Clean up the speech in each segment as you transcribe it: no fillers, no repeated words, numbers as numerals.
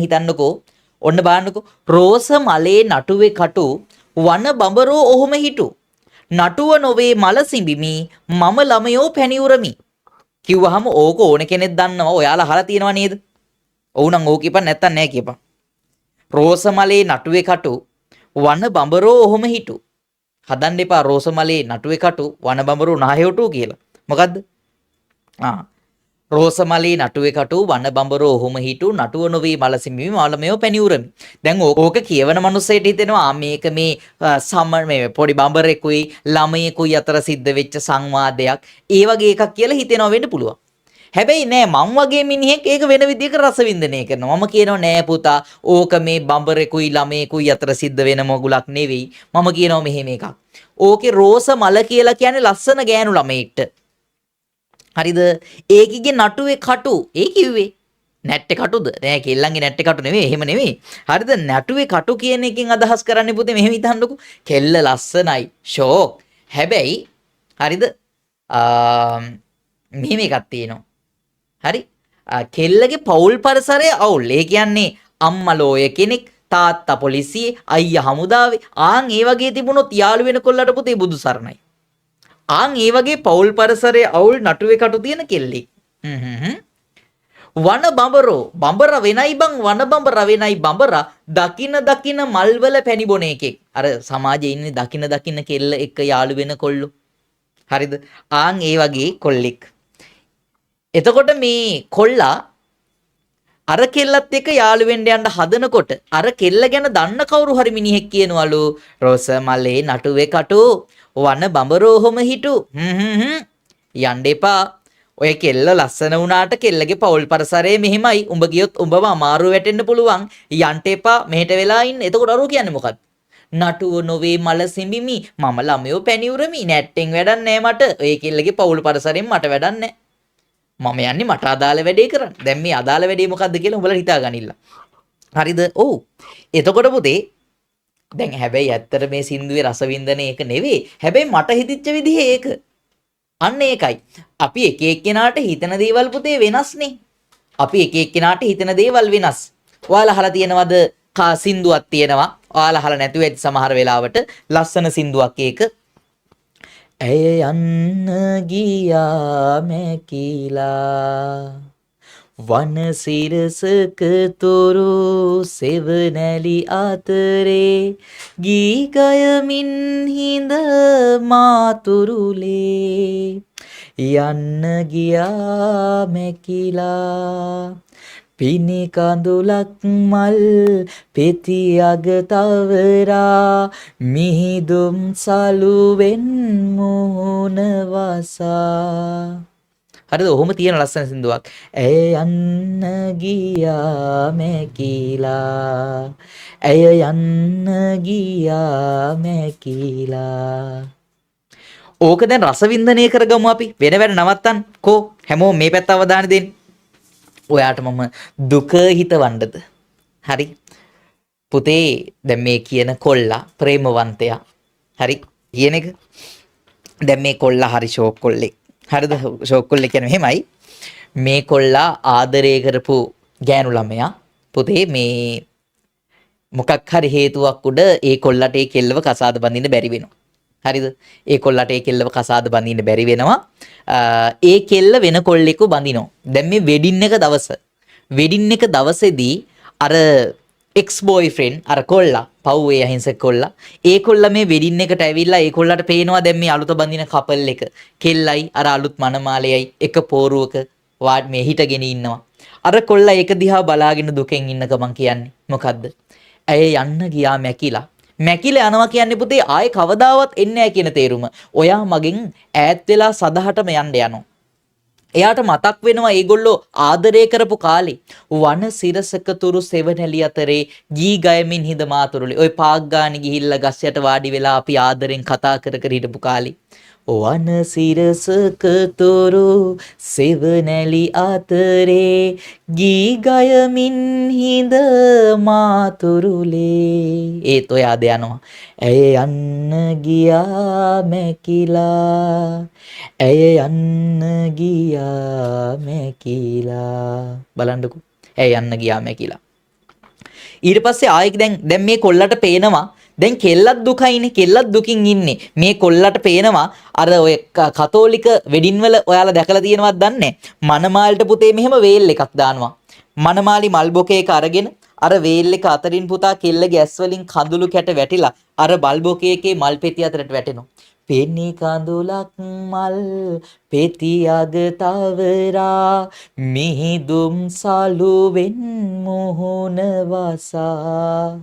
හිතන්නකෝ ඔන්න බලන්නකෝ රෝස මලේ නටුවේ කටු වන බඹරෝ ඔහුම හිටු නටුව නොවේ මල සිඹිමි මම ළමයෝ පැණිඋරමි කිව්වහම ඕක ඕන කෙනෙක් දන්නවා ඔයාලා අහලා තියෙනව නේද? ඔව් නම් ඕක කියපන් නැත්තම් නෑ කියපන්. රෝස මලේ නටුවේ කටු වන බඹරෝ ඔහුම හිටු. හදන්න එපා රෝස මලේ නටුවේ කටු වන බඹරෝ නාහෙවටු කියලා. මොකද්ද? රෝස මලේ නටුවේ කටු වන බඹරෝ ඔහුම හිටු නටුව නොවේ මල සිඹිමි මාළමයෝ පැණිඋරමි. දැන් ඕක කියවන මනුස්සයට හිතෙනවා මේක මේ මේ පොඩි බඹරෙකුයි ළමයෙකුයි අතර සිද්ධ වෙච්ච සංවාදයක් ඒ වගේ එකක් කියලා හිතෙනවා වෙන්න පුළුවන්. හැබැයි නෑ මං වගේ මිනිහෙක් ඒක වෙන විදිහක රසවින්දනය කරනවා. මම කියනවා නෑ පුතා ඕක මේ බඹරෙකුයි ළමයෙකුයි අතර සිද්ධ වෙන මොගුලක් නෙවෙයි. මම කියනවා මෙහෙම එකක්. ඕකේ රෝස මල කියලා කියන්නේ ලස්සන ගෑනු ළමයෙක්ට. හරිද? ඒකිගේ නටුවේ කටු. ඒ කිව්වේ නැට්ටේ කටුද? නෑ කෙල්ලන්ගේ නැට්ටේ කටු නෙවෙයි. එහෙම නෙවෙයි. හරිද? නටුවේ කටු කියන එකෙන් අදහස් කරන්නේ පුතේ මෙහෙම හිතන්නකෝ. කෙල්ල ලස්සනයි. ෂෝක්. හැබැයි හරිද? මෙහෙම එකක් තියෙනවා. හරි? කෙල්ලගේ පෞල් පරිසරය අවුල්. ඒ කියන්නේ අම්මා ලෝය කෙනෙක්, තාත්තා පොලිසියේ, අයියා හමුදාවේ. ආන් ඒ වගේ තිබුණොත් යාළු වෙන කොල්ලට පුතේ බුදු සරණයි. ආන් ඒ වගේ පෞල් පරිසරයේ අවුල් නටුවේ කටු තියෙන කෙල්ලෙක්. වන බඹරෝ බඹර වෙනයි බං වන බඹර වෙනයි බඹර දකින මල්වල පැණි බොන එකෙක්. අර සමාජයේ ඉන්නේ දකින කෙල්ල එක්ක යාළු වෙන කොල්ලෝ. හරිද? ආන් ඒ වගේ කොල්ලෙක්. එතකොට මේ කොල්ලා අර කෙල්ලත් එක්ක යාළු වෙන්න යන්න හදනකොට අර කෙල්ල ගැන දන්න කවුරු හරි මිනිහෙක් කියනවලු රෝස මලේ නටුවේ කටු වන බඹරෝහම හිටු යන්න එපා ඔය කෙල්ල ලස්සන වුණාට කෙල්ලගේ පෞල් පරිසරය මෙහිමයි උඹ ගියොත් උඹව අමාරු වැටෙන්න පුළුවන් යන්න එපා මෙහෙට වෙලා ඉන්න එතකොට අරෝ කියන්නේ මොකද්ද නටුව නොවේ මල සිඹිමි මම ළමයෝ පැණිඋරමි නැට්ටෙන් වැඩක් නැහැ මට ඔය කෙල්ලගේ පෞල් පරිසරයෙන් මට වැඩක් නැහැ මම යන්නේ මට අදාළ වැඩේ කරන්න. දැන් මේ අදාළ වැඩේ මොකද්ද කියලා උඹලා හිතා ගනින්න. හරිද? ඔව්. එතකොට පුතේ දැන් හැබැයි ඇත්තට මේ සින්දුවේ රසවින්දනේ ඒක නෙවෙයි. හැබැයි මට හිතිච්ච විදිහ ඒක. අන්න ඒකයි. අපි එක එක්කෙනාට හිතන දේවල් පුතේ වෙනස්නේ. අපි එක එක්කෙනාට හිතන දේවල් වෙනස්. ඔයාලා අහලා තියෙනවද සින්දුවක් තියෙනවා. ඔයාලා අහලා නැතුව ඇති සමහර වෙලාවට ලස්සන සින්දුවක් ඒක. ඇය යන්න ගියා මැකිලා වනසිරසක තොරු සෙවනැලි අතරේ ගී ගයමින් හිඳ මාතුරුලේ යන්න ගියා මැකිලා පිනි කඳුලක් මල් පෙති අග තවරා මිහිදුම් සලුවෙන් මුහුණ වසා හරිද ඔහොම තියෙන ලස්සන සින්දුවක් ඇය යන්න ගියා මැකිලා ඇය යන්න ගියා මැකිලා ඕක දැන් රසවින්දනය කරගමු අපි වෙන වැඩ නවත්තන්න කෝ හැමෝම මේ පැත්ත අවධානය දෙන්න ඔයාට මම දුක හිතවන්නද හරි පුතේ දැන් මේ කියන කොල්ලා ප්‍රේමවන්තයා හරි කියන එක දැන් මේ කොල්ලා හරි ෂෝක් කොල්ලෙක් හරිද ෂෝක් කොල්ලෙක් කියන්නේ මෙහෙමයි මේ කොල්ලා ආදරය කරපු ගෑනු ළමයා පුතේ මේ මොකක් හරි හේතුවක් උඩ ඒ කොල්ලට ඒ කෙල්ලව කසාද බඳින්න බැරි වෙනවා හරිද ඒ කොල්ලට ඒ කෙල්ලව කසාද බඳින්න බැරි වෙනවා ඒ කෙල්ල වෙන කොල්ලෙකු බඳිනවා දැන් මේ වෙඩින් එක දවසේදී අර එක්ස් බෝයිෆ්‍රෙන්ඩ් අර කොල්ලා පව්වේ අහිංසක කොල්ලා ඒ කොල්ලා මේ වෙඩින් එකට ඇවිල්ලා ඒ කොල්ලට පේනවා දැන් මේ අලුත බඳින කපල් එක කෙල්ලයි අර අලුත් මනමාලයයි එක පෝරුවක වාඩ් මේ හිටගෙන ඉන්නවා අර කොල්ලා ඒක දිහා බලාගෙන දුකෙන් ඉන්න ගමන් කියන්නේ මොකද්ද ඇය යන්න ගියා මැකිලා යනවා කියන්නේ පුතේ ආයේ කවදාවත් එන්නේ නැහැ කියන තේරුම. ඔයා මගෙන් ඈත් වෙලා සදහටම යන්න යනවා. එයාට මතක් වෙනවා ඒගොල්ලෝ ආදරය කරපු කාලේ වන සිරසක තුරු සෙවණැලි අතරේ ගී ගයමින් හිඳ මාතුරුලේ. ওই පාක් ගානේ ගිහිල්ලා ගස් යට වාඩි වෙලා අපි ආදරෙන් කතා කර කර හිටපු කාලේ. වන සිරසක තුරු සෙවණැලි අතරේ ගී ගයමින් හිඳ මාතුරුලේ ඒත් ඔයාද යනවා ඇය යන්න ගියා මැකිලා ඇය යන්න ගියා මැකිලා බලන්නකෝ ඇය යන්න ගියා මැකිලා ඊට පස්සේ ආයෙත් දැන් මේ කොල්ලට පේනවා දැන් කෙල්ලත් දුකයිනේ කෙල්ලත් දුකින් ඉන්නේ. මේ කොල්ලට පේනවා අර ඔය කතෝලික වෙඩින් වල ඔයාලා දැකලා තියෙනවද දන්නේ මනමාල්ට පුතේ මෙහෙම වේල් එකක් දානවා. මනමාලි මල් බොකේ එක අරගෙන අර වේල් එක අතරින් පුතා කෙල්ලගේ ඇස් වලින් කඳුළු කැට වැටිලා අර බල් බොකේ එකේ මල් පෙති අතරට වැටෙනවා. පෙනි කඳුලක් මල් පෙති අග තවරා මිහිදුම් සලුවෙන් මොහොන වසා.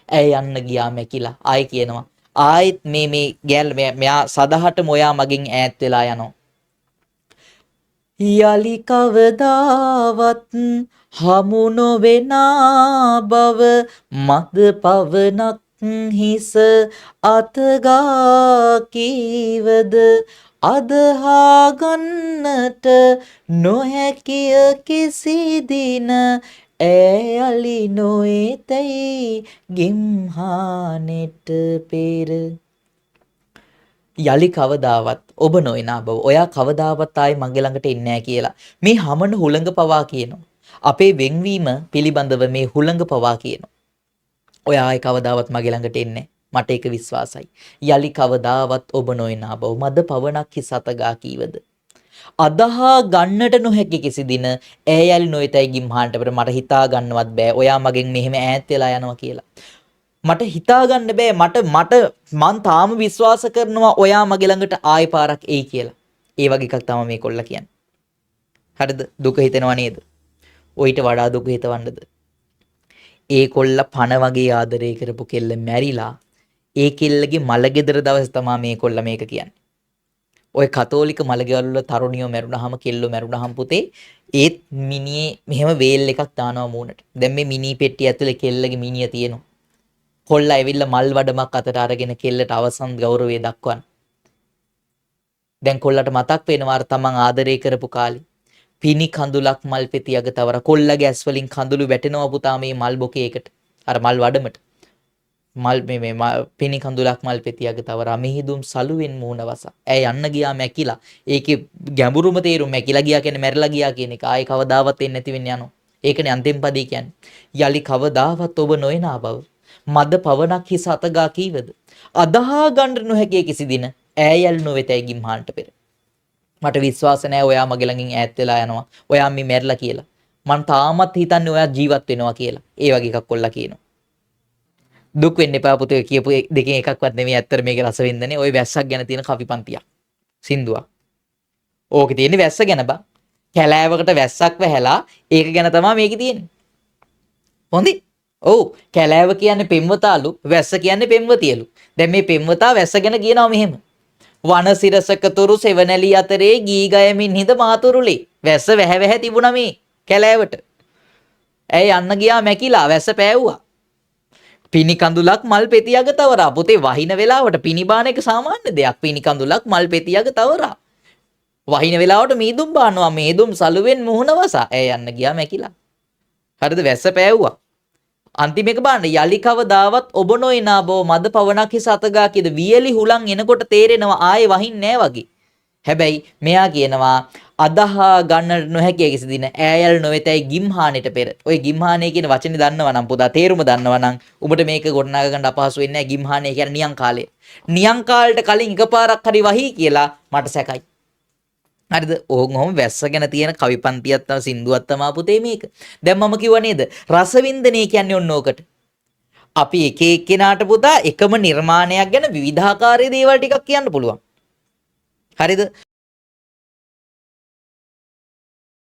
ඇය යන්න ගියා මැකිලා ආයි කියනවා. ආයෙත් මේ ගෑල් මෙයා සදහටම ඔයා මගෙන් ඈත් වෙලා යනවා. යලි කවදාවත් හමු නොවෙනා බව මද පවනක් හිස අතගා කීවද අදහා ගන්නට නොහැකිය කිසි දින ඇයලි නොඑතැයි ගිම්හානෙට පෙර. යලි කවදාවත් ඔබ නොයනා බව ඔයා කවදාවත් ආයි මගේ ළඟට එන්නේ නැහැ කියලා මේ හමන හුළඟ පවා කියනවා. අපේ වෙන්වීම පිළිබඳව මේ හුළඟ පවා කියනවා. ඔයා ආයි කවදාවත් මගේ ළඟට එන්නේ මට ඒක විශ්වාසයි. යලි කවදාවත් ඔබ නොයනා බව මද පවණක් හිස අතගා කීවද අදහා ගන්නට නොහැකි කිසි දින ඈයලි නොයිතයි ගිම්හාන්ට පෙර මට හිතා ගන්නවත් බෑ ඔයා මගෙන් මෙහෙම ඈත් වෙලා යනවා කියලා. මට හිතා ගන්න බෑ මන් තාම විශ්වාස කරනවා ඔයා මගේ ළඟට ආයෙ පාරක් එයි කියලා. ඒ වගේ එකක් තමයි මේ කොල්ල කියන්නේ. හරිද? දුක හිතෙනවා නේද? ඔయిత වඩා දුක හිතවන්නද? ඒ කොල්ල පණ වගේ ආදරය කරපු කෙල්ල මැරිලා ඒ කෙල්ලගේ මලගෙදර දවස් තමයි මේ කොල්ල මේක කියන්නේ. ඔය කතෝලික මලගෙවල් වල තරුණියෝ මැරුණාම කෙල්ලෝ මැරුණාම පුතේ ඒත් මිනියේ මෙහෙම වේල් එකක් දානවා මූණට. දැන් මේ මිනි පෙට්ටිය ඇතුලේ කෙල්ලගේ මිනිය තියෙනවා. කොල්ලා ඇවිල්ලා මල් වඩමක් අතට අරගෙන කෙල්ලට අවසන් ගෞරවය දක්වන. දැන් කොල්ලට මතක් වෙනවා අර තමන් ආදරය කරපු කාලේ. පිනි කඳුලක් මල් පෙති යග තවර කොල්ලගේ ඇස් වලින් කඳුළු වැටෙනවා පුතා මේ මල් බොකේකට. අර මල් වඩමට. මල් මේ පිනි කඳුලක් මල් පෙති යග තවර මිහිදුම් සලුවෙන් මූණ වස. ඇය යන්න ගියා මැකිලා. ඒකේ ගැඹුරුම තේරුම මැකිලා ගියා කියන්නේ මැරිලා ගියා කියන එක. ආයේ කවදාවත් එන්නේ නැති වෙන්න යනවා. ඒකනේ අන්තිම පදේ කියන්නේ. යලි කවදාවත් ඔබ නොයනා බව මද පවණක් හිස අතගා කීවද අදහා ගන්න නොහැකිය කිසි දින ඈයල් නොවෙතයි ගිම්හාන්ට පෙර. මට විශ්වාස නැහැ ඔයා මගේ ළඟින් ඈත් වෙලා යනවා. ඔයා මේ මැරිලා කියලා. මං තාමත් හිතන්නේ ඔයා ජීවත් වෙනවා කියලා. ඒ වගේ එකක් කොල්ලා කියනවා. දුක් වෙන්න එපා පුතේ කියපු දෙකෙන් එකක්වත් නෙමෙයි ඇත්තට මේක රස වින්දනේ. ওই වැස්සක් ගැන තියෙන කවිපන්තියක්. සින්දුවක්. ඕකේ තියෙන්නේ වැස්ස ගැන බං. කැලෑවකට වැස්සක් වැහැලා ඒක ගැන තමයි මේකේ තියෙන්නේ. හොඳයි. ඔව් කැලෑව කියන්නේ පෙම්වතාලු වැස්ස කියන්නේ පෙම්වතියලු. දැන් මේ පෙම්වතා වැස්ස ගැන කියනවා මෙහෙම. වනසිරසක තුරු සෙවණැලි අතරේ ගී ගයමින් හිඳ මාතුරුලේ. වැස්ස වැහැ තිබුණා මේ කැලෑවට. ඇයි යන්න ගියා මැකිලා වැස්ස පෑවුවා. පිනි කඳුලක් මල් පෙති යග තවරා. පුතේ වහින වෙලාවට පිනි බාන එක සාමාන්‍ය දෙයක්. පිනි කඳුලක් මල් පෙති යග තවරා. වහින වෙලාවට මීදුම් බානවා. මීදුම් සලුවෙන් මුහුණ වසා. ඇයි යන්න ගියා මැකිලා. හරිද වැස්ස පෑවුවා. අන්තිම එක බලන්න යලි කවදාවත් ඔබ නොයනා බව මද පවණක් හිස අතගා කියද වියලි හුලං එනකොට තේරෙනවා ආයේ වහින්නේ නැහැ වගේ. හැබැයි මෙයා කියනවා අදහා ගන්න නොහැකිය කිසි දින ඈයල් නොවෙතයි ගිම්හානෙට පෙර. ඔය ගිම්හානේ කියන වචනේ දන්නවා නම් පුතා තේරුම දන්නවා නම් උඹට මේක ගොඩනගා ගන්න අපහසු වෙන්නේ නැහැ. ගිම්හානේ කියන්නේ නියං කාලය. නියං කාලයට කලින් එකපාරක් හරි වහී කියලා මට සැකයි. හරිද? ඕගොම වැස්ස ගැන තියෙන කවිපන්තියක් තම සින්දුවක් තමයි පුතේ මේක. දැන් මම කිව්වා නේද? රසවින්දනය කියන්නේ ඔන්න ඕකට. අපි එක එක්කෙනාට පුතා එකම නිර්මාණයක් ගැන විවිධාකාරයේ දේවල් ටිකක් කියන්න පුළුවන්. හරිද?